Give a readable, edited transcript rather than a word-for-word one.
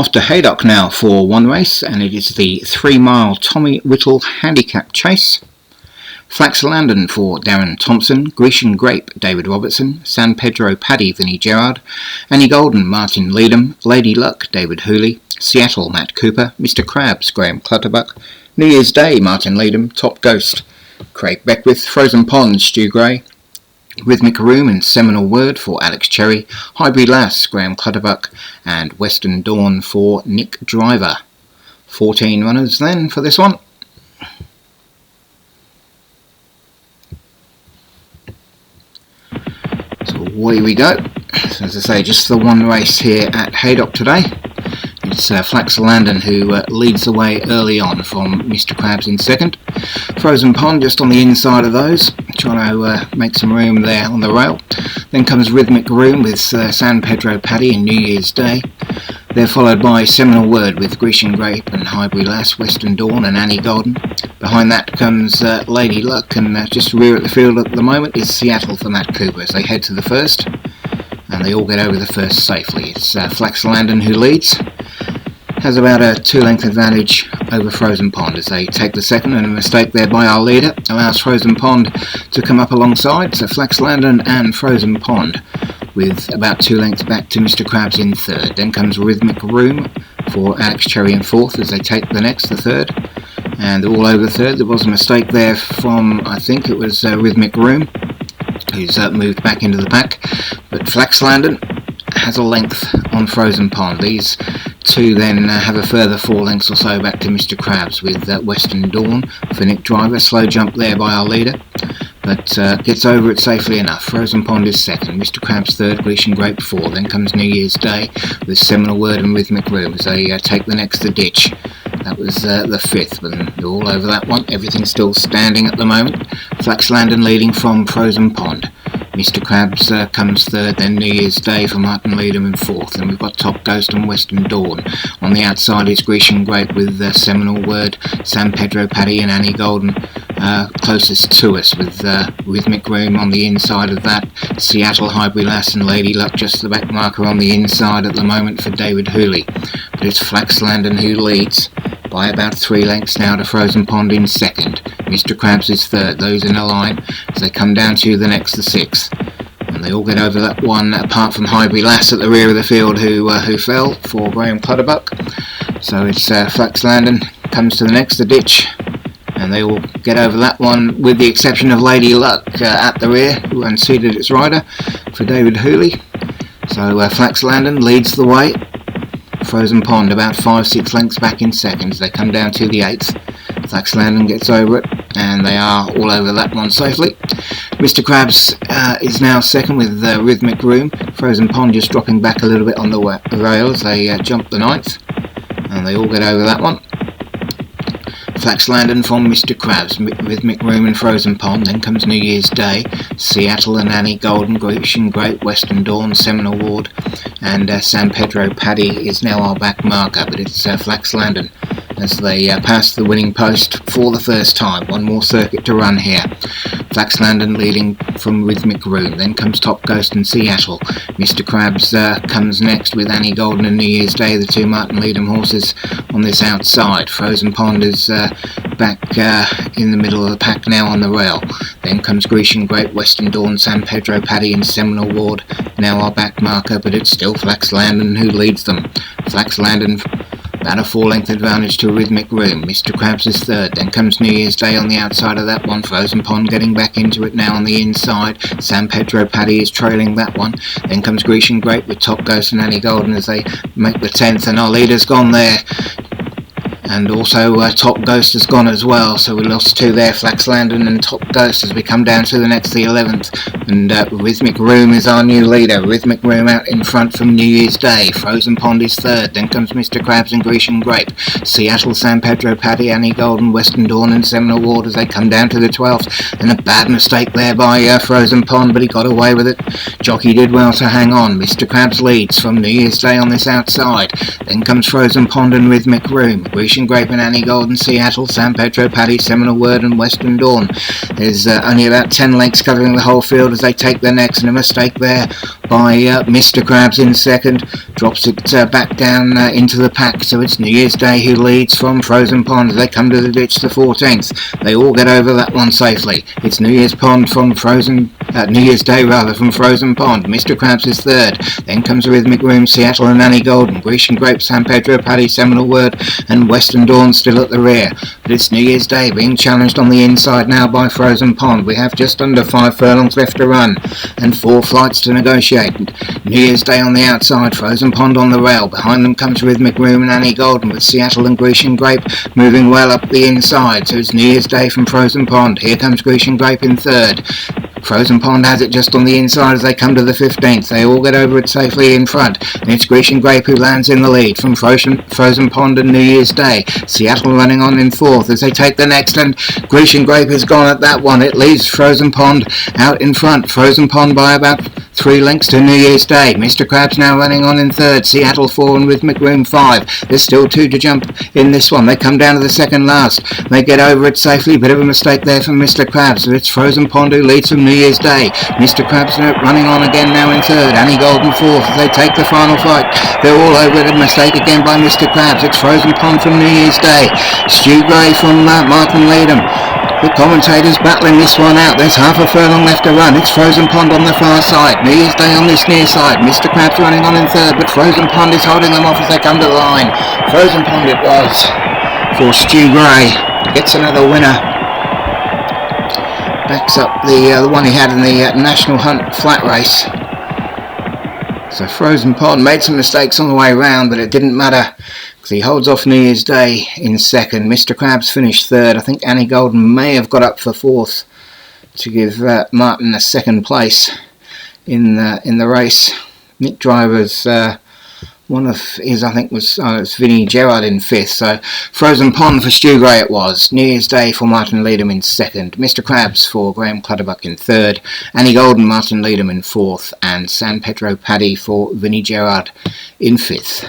Off to Haydock now for one race, and it is the 3 mile Tommy Whittle handicap chase. Flaxlandon for Darren Thompson, Grecian Grape David Robertson, San Pedro Paddy Vinnie Gerard, Annie Golden Martin Leadham, Lady Luck David Hooley, Seattle Matt Cooper, Mr Crabs Graham Clutterbuck, New Year's Day Martin Leadham, Top Ghost Craig Beckwith, Frozen Pond Stu Gray, Rhythmic Room and Seminal Word for Alex Cherry, Highbury Lass Graham Clutterbuck, and Western Dawn for Nick Driver. 14 runners then for this one. So away we go. So as I say, just the one race here at Haydock today. It's Flaxlandon who leads the way early on from Mr Crabs in second. Frozen Pond just on the inside of those, trying to make some room there on the rail. Then comes Rhythmic Room with San Pedro Paddy and New Year's Day. They're followed by Seminal Word with Grecian Grape and Highbury Lass, Western Dawn and Annie Golden. Behind that comes Lady Luck, and just rear at the field at the moment is Seattle for Matt Cooper as they head to the first. And they all get over the first safely. It's Flaxlandon who leads. Has about a 2-length advantage over Frozen Pond as they take the second, and a mistake there by our leader allows Frozen Pond to come up alongside. So Flaxlandon and Frozen Pond with about 2 lengths back to Mr Crabs in third. Then comes Rhythmic Room for Alex Cherry in fourth as they take the third. And all over third. There was a mistake there from, I think it was Rhythmic Room, who's moved back into the pack. But Flaxlandon has a length on Frozen Pond. These two then have a further 4 lengths or so back to Mr Crabs with Western Dawn for Nick Driver. Slow jump there by our leader, but gets over it safely enough. Frozen Pond is second, Mr Crabs third, Grecian Grape 4. Then comes New Year's Day with Seminal Word and Rhythmic Room as they take the next to ditch. That was the fifth, but they're all over that one. Everything's still standing at the moment. Flaxlandon leading from Frozen Pond. Mr Crabs comes third, then New Year's Day for Martin Leadham in fourth, and we've got Top Ghost and Western Dawn. On the outside is Grecian Grape with Seminal Word, San Pedro Paddy and Annie Golden closest to us, with Rhythmic Room on the inside of that. Seattle, Highbury Lass and Lady Luck just the back marker on the inside at the moment for David Hooley. But it's Flaxlandon who leads by about 3 lengths now to Frozen Pond in second. Mr Crabs is third, those in a line as they come down to the next to sixth. And they all get over that one, apart from Highbury Lass at the rear of the field who fell for Graham Clutterbuck. So it's Flaxlandon comes to the next to ditch, and they all get over that one with the exception of Lady Luck at the rear, who unseated its rider for David Hooley. So Flaxlandon leads the way. Frozen Pond about 5-6 lengths back in second as they come down to the 8th. Flaxlandon gets over it, and they are all over that one safely. Mr Crabs is now second with Rhythmic Room. Frozen Pond just dropping back a little bit on the rail as they jump the 9th, and they all get over that one. Flaxlandon from Mr Crabs, Rhythmic Room and Frozen Pond. Then comes New Year's Day, Seattle and Annie Golden, Grecian Grape, Western Dawn, Seminal Ward, and San Pedro Paddy is now our back marker, but it's Flaxlandon as they pass the winning post for the first time. One more circuit to run here. Flaxlandon leading from Rhythmic Room. Then comes Top Ghost and Seattle. Mr Crabs comes next with Annie Golden and New Year's Day, the two Martin Leadham horses on this outside. Frozen Pond is back in the middle of the pack now on the rail. Then comes Grecian Grape, Western Dawn, San Pedro Paddy and Seminal Ward, now our back marker, but it's still Flaxlandon who leads them. Flaxlandon about a 4-length advantage to Rhythmic Room. Mr Crabs is third. Then comes New Year's Day on the outside of that one. Frozen Pond getting back into it now on the inside. San Pedro Paddy is trailing that one. Then comes Grecian Grape with Top Ghost and Annie Golden as they make the 10th, and our leader's gone there. And also Top Ghost has gone as well, so we lost two there, Flaxlandon and Top Ghost, as we come down to the next, the 11th. And Rhythmic Room is our new leader. Rhythmic Room out in front from New Year's Day. Frozen Pond is third. Then comes Mr Crabs and Grecian Grape. Seattle, San Pedro Paddy, Annie Golden, Western Dawn and Seminal Ward as they come down to the 12th. And a bad mistake there by Frozen Pond, but he got away with it. Jockey did well to hang on. Mr Crabs leads from New Year's Day on this outside. Then comes Frozen Pond and Rhythmic Room. Grecian Grecian Grape and Annie Golden, Seattle, San Pedro, Paddy, Seminole Word and Western Dawn. There's only about 10 lengths covering the whole field as they take their necks, and a mistake there by Mr. Krabs in second, drops it back down into the pack, so it's New Year's Day who leads from Frozen Pond as they come to the ditch, the 14th. They all get over that one safely. It's New Year's Day from Frozen Pond. Mr. Krabs is third, then comes Rhythmic Room, Seattle and Annie Golden, Grecian Grape, San Pedro, Paddy, Seminole Word and Western Dawn still at the rear. But it's New Year's Day being challenged on the inside now by Frozen Pond. We have just under 5 furlongs left to run and 4 flights to negotiate. New Year's Day on the outside, Frozen Pond on the rail. Behind them comes Rhythmic Room and Annie Golden, with Seattle and Grecian Grape moving well up the inside. So it's New Year's Day from Frozen Pond. Here comes Grecian Grape in third. Frozen Pond has it just on the inside as they come to the 15th. They all get over it safely in front. And it's Grecian Grape who lands in the lead from Frozen Pond and New Year's Day. Seattle running on in fourth as they take the next, and Grecian Grape has gone at that one. It leaves Frozen Pond out in front. Frozen Pond by about 3 lengths to New Year's Day. Mr. Krabs now running on in third. Seattle 4 and Rhythmic Room 5. There's still 2 to jump in this one. They come down to the second last. They get over it safely. Bit of a mistake there from Mr. Krabs. So it's Frozen Pond who leads from New Year's Day. Mr. Krabs running on again now in third. Annie Golden fourth as they take the final fight. They're all over it. A mistake again by Mr. Krabs. It's Frozen Pond from New Year's Day. Stu Gray from Martin Leadham. The commentators battling this one out. There's half a furlong left to run. It's Frozen Pond on the far side. New Year's Day on this near side. Mr. Krabs running on in third, but Frozen Pond is holding them off as they come to the line. Frozen Pond it was for Stu Gray. Gets another winner. Backs up the one he had in the National Hunt flat race. So Frozen Pond made some mistakes on the way round, but it didn't matter because he holds off New Year's Day in second. Mr. Krabs finished third. I think Annie Golden may have got up for fourth to give Martin a second place in the race. Nick Driver's one of his, I think, was Vinnie Gerard in fifth. So Frozen Pond for Stu Gray it was. New Year's Day for Martin Leadham in second. Mr. Krabs for Graham Clutterbuck in third. Annie Golden, Martin Leadham in fourth. And San Pedro Paddy for Vinnie Gerard in fifth.